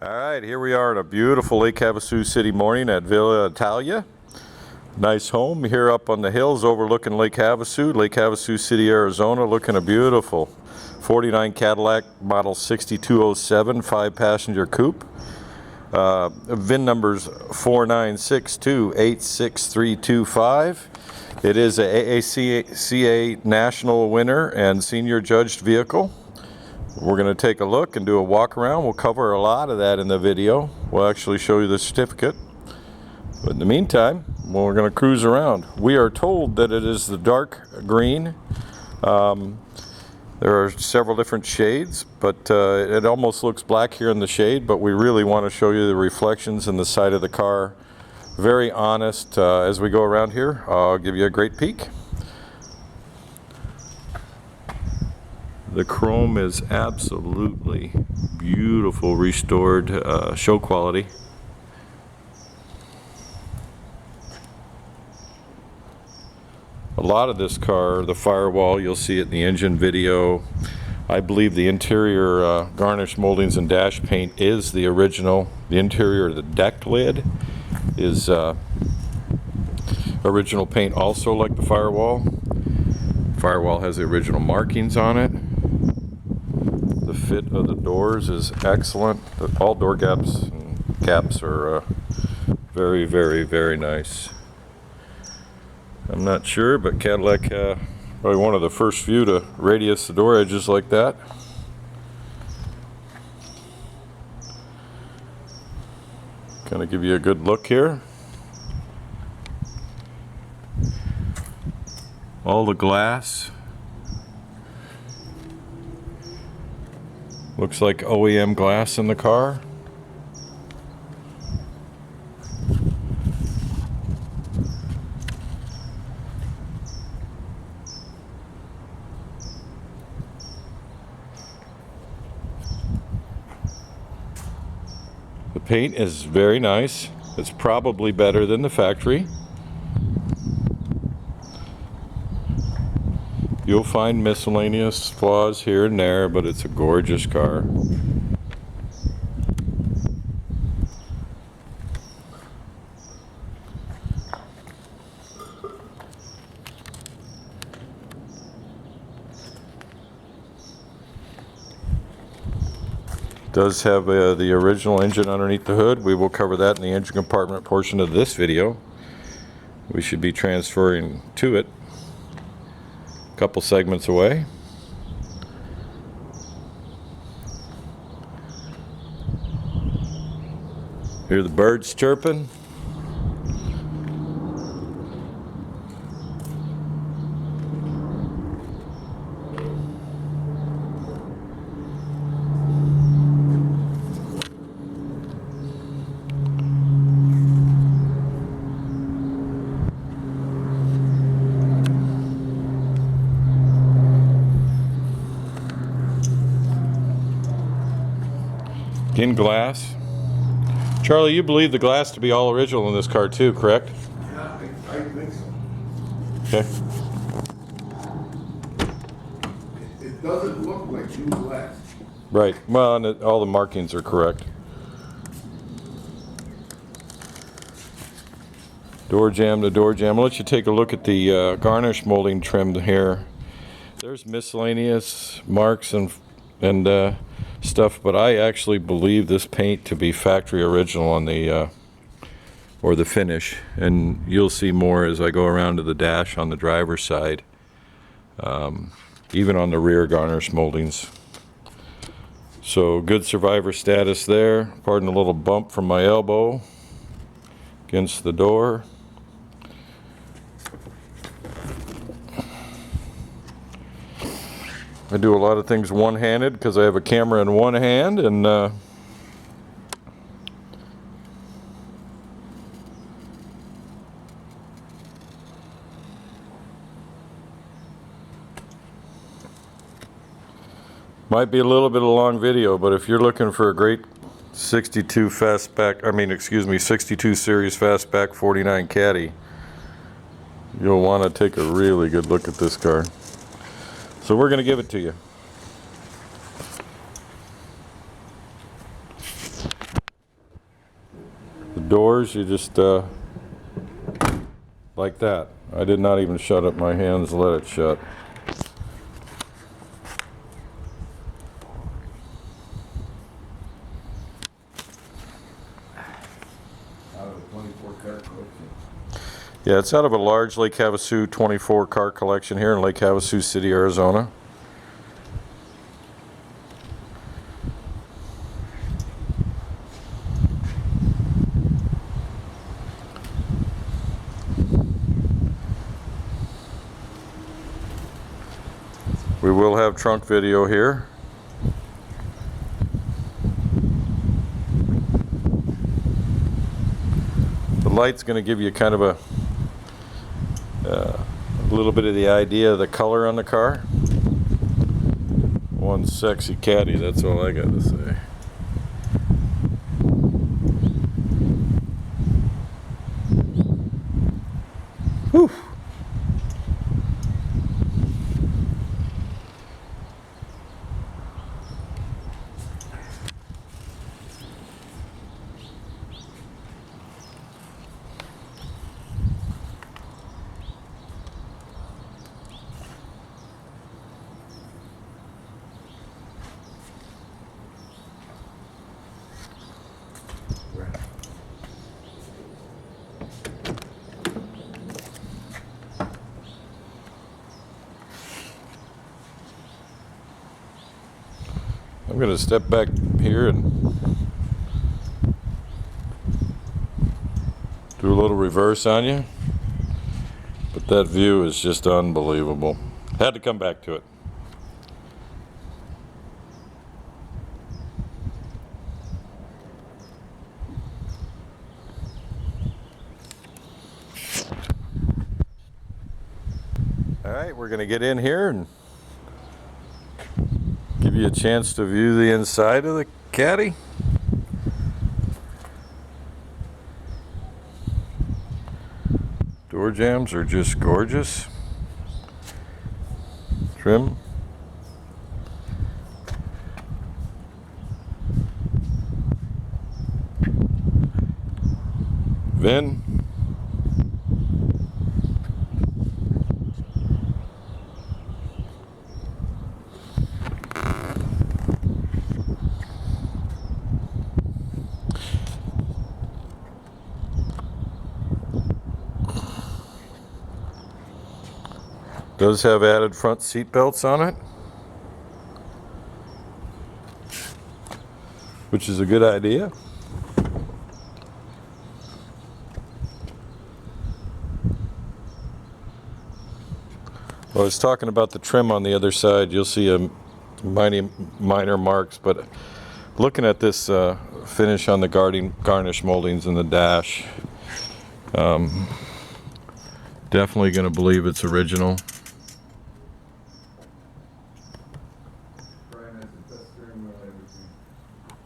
Alright, here we are on a beautiful Lake Havasu City morning at Villa Italia. Nice home here up on the hills overlooking Lake Havasu City, Arizona, looking a beautiful 49 Cadillac model 6207 5-passenger coupe. VIN numbers 4962863325. It is a AACA National winner and senior judged vehicle. We're going to take a look and do a walk around. We'll cover a lot of that in the video. We'll actually show you the certificate. But in the meantime, we're going to cruise around. We are told that it is the dark green. There are several different shades, but it almost looks black here in the shade, but we really want to show you the reflections in the side of the car. Very honest as we go around here. I'll give you a great peek. The chrome is absolutely beautiful, restored show quality. A lot of this car, the firewall, you'll see it in the engine video. I believe the interior garnish moldings and dash paint is the original. The interior of the deck lid is original paint also, like the firewall. Firewall has the original markings on it. The fit of the doors is excellent. All door gaps and caps are very, very, very nice. I'm not sure, but Cadillac probably one of the first few to radius the door edges like that. Kind of give you a good look here. All the glass looks like OEM glass in the car. The paint is very nice. It's probably better than the factory. You'll find miscellaneous flaws here and there, but it's a gorgeous car. Does have the original engine underneath the hood. We will cover that in the engine compartment portion of this video. We should be transferring to it a couple segments away. Hear the birds chirping. In glass. Charlie, you believe the glass to be all original in this car too, correct? Yeah, I think so. Okay. It doesn't look like new glass. Right. Well, and all the markings are correct. Door jamb to door jamb. I'll let you take a look at the garnish molding trim here. There's miscellaneous marks and stuff, but I actually believe this paint to be factory original on the or the finish, and you'll see more as I go around to the dash on the driver's side, even on the rear garnish moldings. So good survivor status there. Pardon a little bump from my elbow against the door. I do a lot of things one-handed because I have a camera in one hand, and might be a little bit of a long video, but if you're looking for a great 62 series fastback 49 Caddy, you'll want to take a really good look at this car. So we're going to give it to you. doors, you just like that. I did not even shut up my hands, let it shut. Out of a 24 car collection. Yeah, it's out of a large Lake Havasu 24 car collection here in Lake Havasu City, Arizona. We will have trunk video here. The light's going to give you kind of a little bit of the idea of the color on the car. One sexy caddy, that's all I got to say. Whew. I'm going to step back here and do a little reverse on you, but that view is just unbelievable. Had to come back to it. All right, we're going to get in here and give you a chance to view the inside of the Caddy. Door jambs are just gorgeous. Trim. VIN. Does have added front seat belts on it, which is a good idea. Well, I was talking about the trim on the other side. You'll see a minor marks, but looking at this finish on the garnish moldings in the dash, definitely going to believe it's original.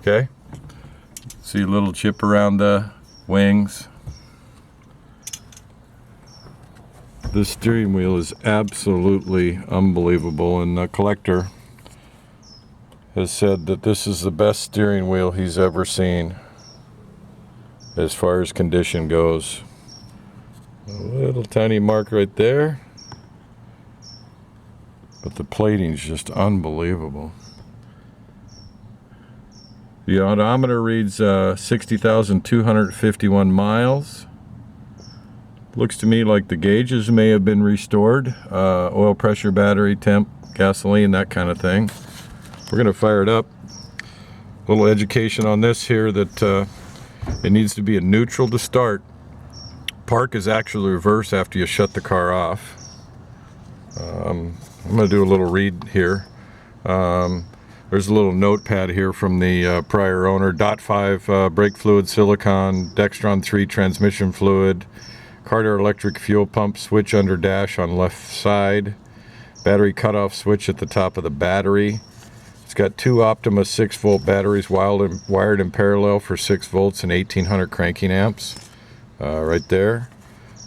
Okay, see a little chip around the wings. The steering wheel is absolutely unbelievable, and the collector has said that this is the best steering wheel he's ever seen as far as condition goes. A little tiny mark right there, but the plating's just unbelievable. The odometer reads 60,251 miles. Looks to me like the gauges may have been restored. Oil pressure, battery, temp, gasoline, that kind of thing. We're going to fire it up. A little education on this here, that it needs to be a neutral to start. Park is actually reverse after you shut the car off. I'm going to do a little read here. There's a little notepad here from the prior owner. .5 brake fluid, silicone, Dextron 3 transmission fluid, Carter electric fuel pump switch under dash on left side, battery cutoff switch at the top of the battery. It's got two Optima 6-volt batteries wired in parallel for 6 volts and 1800 cranking amps. Right there.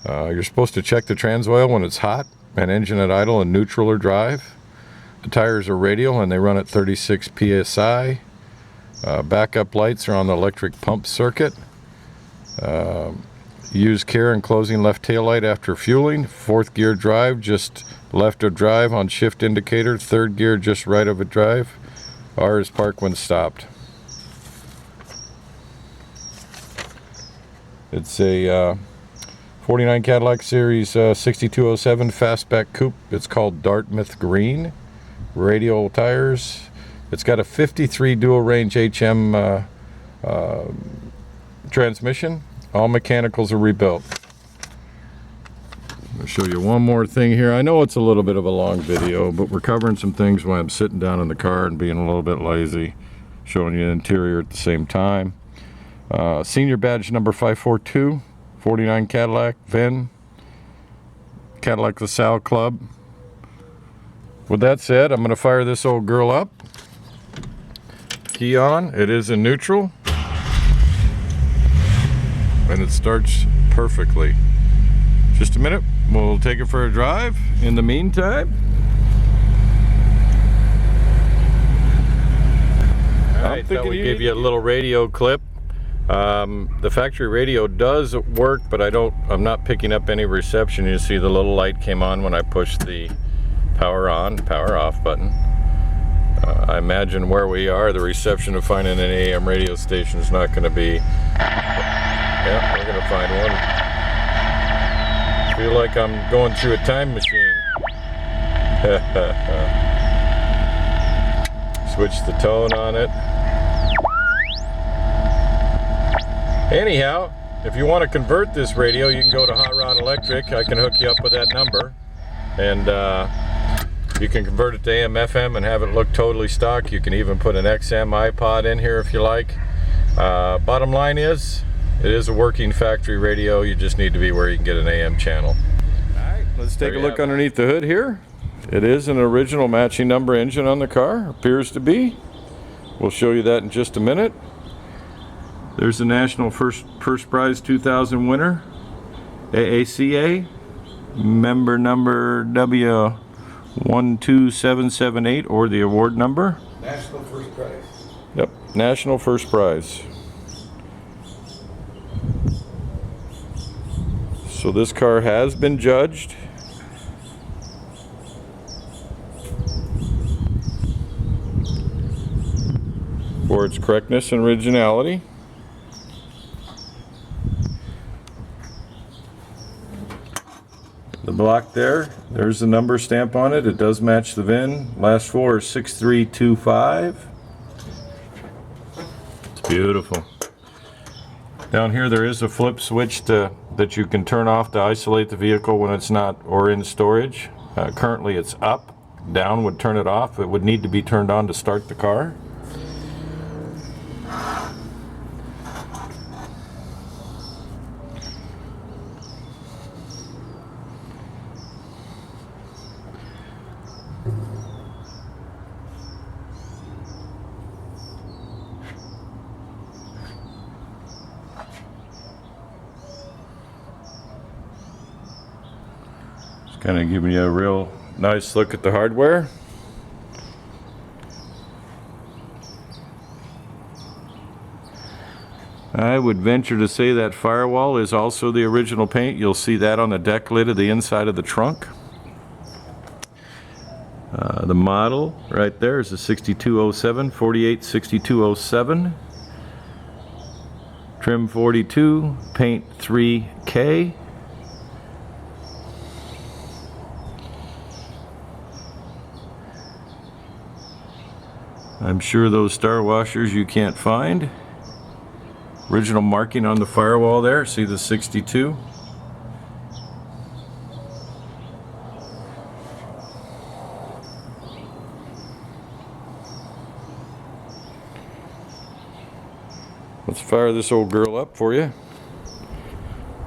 You're supposed to check the trans oil when it's hot and engine at idle and neutral or drive. The tires are radial and they run at 36 psi. Backup lights are on the electric pump circuit. Use care in closing left taillight after fueling. 4th gear drive, just left of drive on shift indicator. 3rd gear, just right of a drive. R is park when stopped. It's a 49 Cadillac Series 6207 Fastback Coupe. It's called Dartmouth Green. Radial tires. It's got a 53 dual range HM transmission. All mechanicals are rebuilt. I'll show you one more thing here. I know it's a little bit of a long video, but we're covering some things while I'm sitting down in the car and being a little bit lazy, showing you the interior at the same time. Senior badge number 542, 49 Cadillac, VIN, Cadillac LaSalle Club. With that said, I'm going to fire this old girl up. Key on. It is in neutral. And it starts perfectly. Just a minute, we'll take it for a drive. In the meantime, I thought we gave you a little radio clip. The factory radio does work, but I'm not picking up any reception. You see the little light came on when I pushed the power on, power off button. I imagine where we are, the reception of finding an AM radio station is not going to be. Yeah, we're going to find one. I feel like I'm going through a time machine. Switch the tone on it. Anyhow, if you want to convert this radio, you can go to Hot Rod Electric. I can hook you up with that number. And you can convert it to AM, FM and have it look totally stock. You can even put an XM iPod in here if you like. Bottom line is, it is a working factory radio. You just need to be where you can get an AM channel. Alright, let's take a look underneath the hood here. It is an original matching number engine on the car, appears to be. We'll show you that in just a minute. There's the National First Prize 2000 winner, AACA, member number W12778, or the award number. National First Prize. Yep, National First Prize. So this car has been judged. For its correctness and originality. The block there's the number stamp on it. It does match the VIN. Last four is 6325. It's beautiful. Down here there is a flip switch that you can turn off to isolate the vehicle when it's not or in storage. Currently it's up. Down would turn it off. It would need to be turned on to start the car. Kind of giving you a real nice look at the hardware. I would venture to say that firewall is also the original paint. You'll see that on the deck lid of the inside of the trunk. The model right there is a 6207, 48 6207. Trim 42, paint 3K. I'm sure those star washers you can't find. Original marking on the firewall there, see the 62? Let's fire this old girl up for you.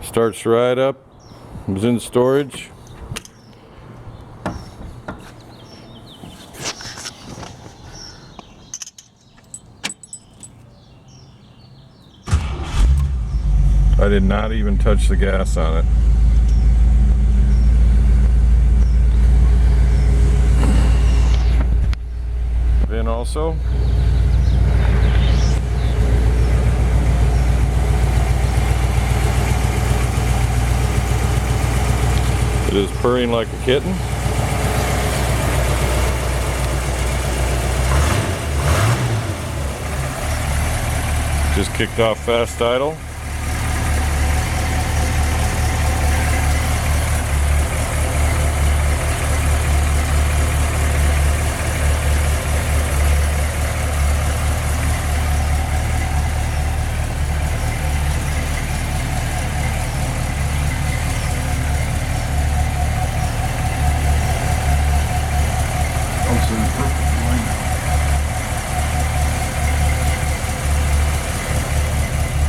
Starts right up, it was in storage. I did not even touch the gas on it. VIN also. is purring like a kitten. Just kicked off fast idle.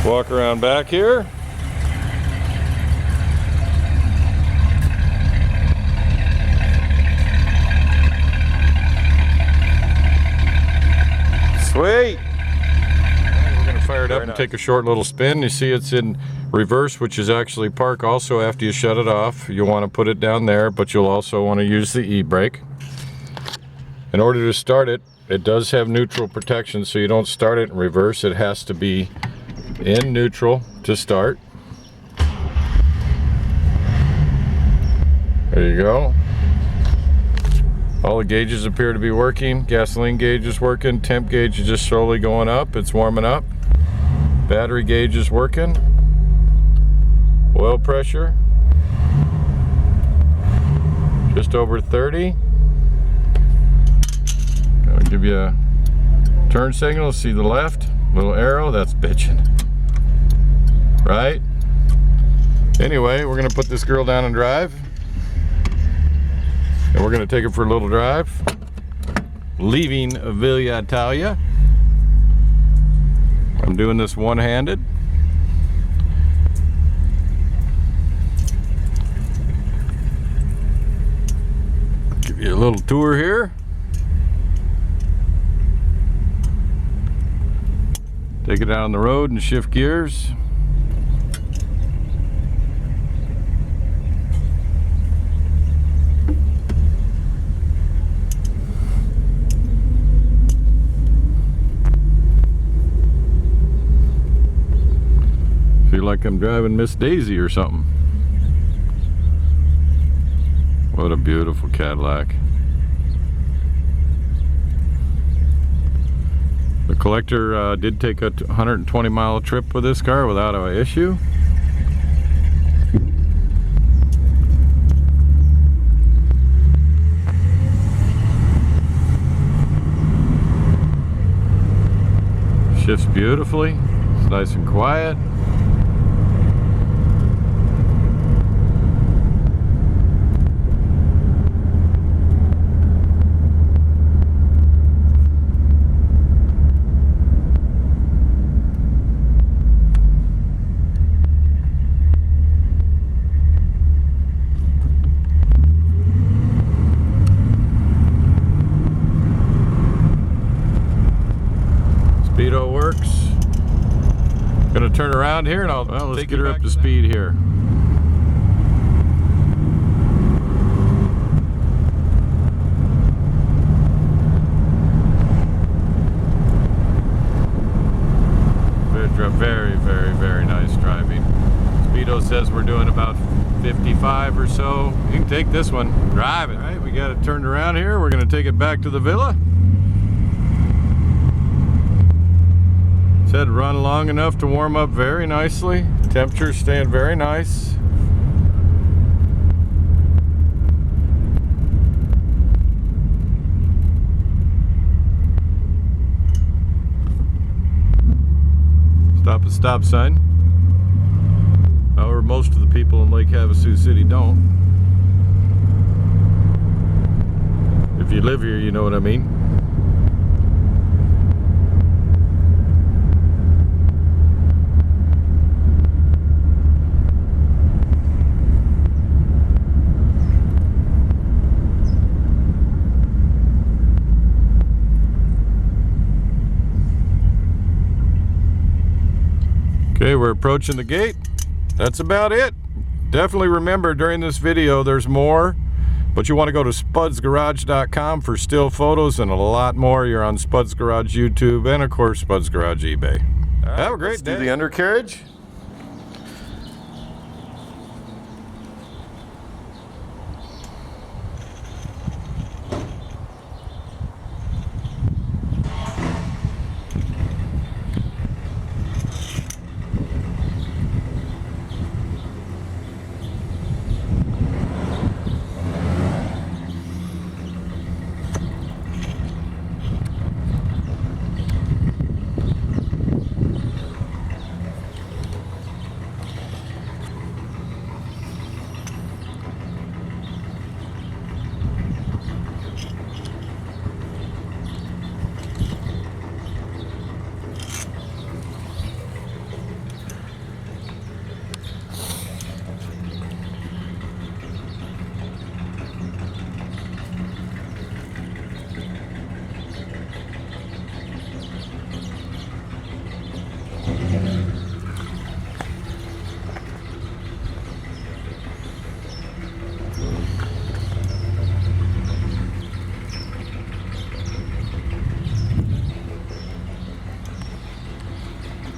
Walk around back here. Sweet. We're going to fire it up and take a short little spin. You see it's in reverse, which is actually park also after you shut it off. You'll want to put it down there, but you'll also want to use the e-brake. In order to start it, it does have neutral protection, so you don't start it in reverse. It has to be in neutral to start. There you go. All the gauges appear to be working. Gasoline gauge is working. Temp gauge is just slowly going up. It's warming up. Battery gauge is working. Oil pressure just over 30. I'll give you a turn signal. See the left little arrow? That's bitching. Right? Anyway, we're going to put this girl down and drive. And we're going to take it for a little drive. Leaving Villa Italia. I'm doing this one-handed. Give you a little tour here. Take it out on the road and shift gears. Feel like I'm driving Miss Daisy or something. What a beautiful Cadillac. The collector did take a 120-mile trip with this car without an issue. Shifts beautifully. It's nice and quiet. Speedo works. Gonna turn around here and let's get her up to speed here. Very, very, very nice driving. Speedo says we're doing about 55 or so. You can take this one, drive it. All right, we got it turned around here. We're gonna take it back to the villa. Said run long enough to warm up very nicely. Temperature's staying very nice. Stop at stop sign. However, most of the people in Lake Havasu City don't. If you live here, you know what I mean. Okay, we're approaching the gate. That's about it. Definitely remember during this video there's more, but you want to go to spudsgarage.com for still photos and a lot more. You're on Spuds Garage YouTube and of course Spuds Garage eBay. Right, have a great day. Do the undercarriage.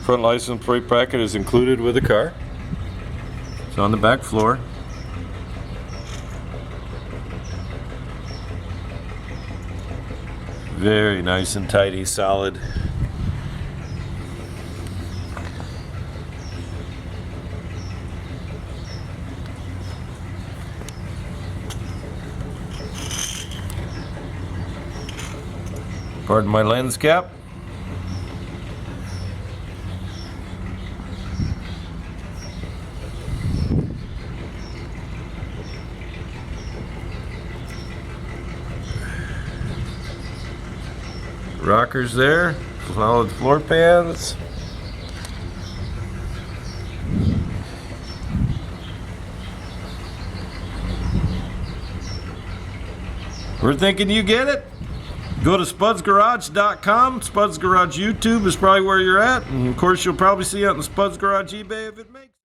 Front license plate bracket is included with the car. It's on the back floor. Very nice and tidy, solid. Pardon my lens cap. Rockers there, solid floor pans. We're thinking you get it. Go to spudsgarage.com. Spuds Garage YouTube is probably where you're at. And of course, you'll probably see it on the Spuds Garage eBay if it makes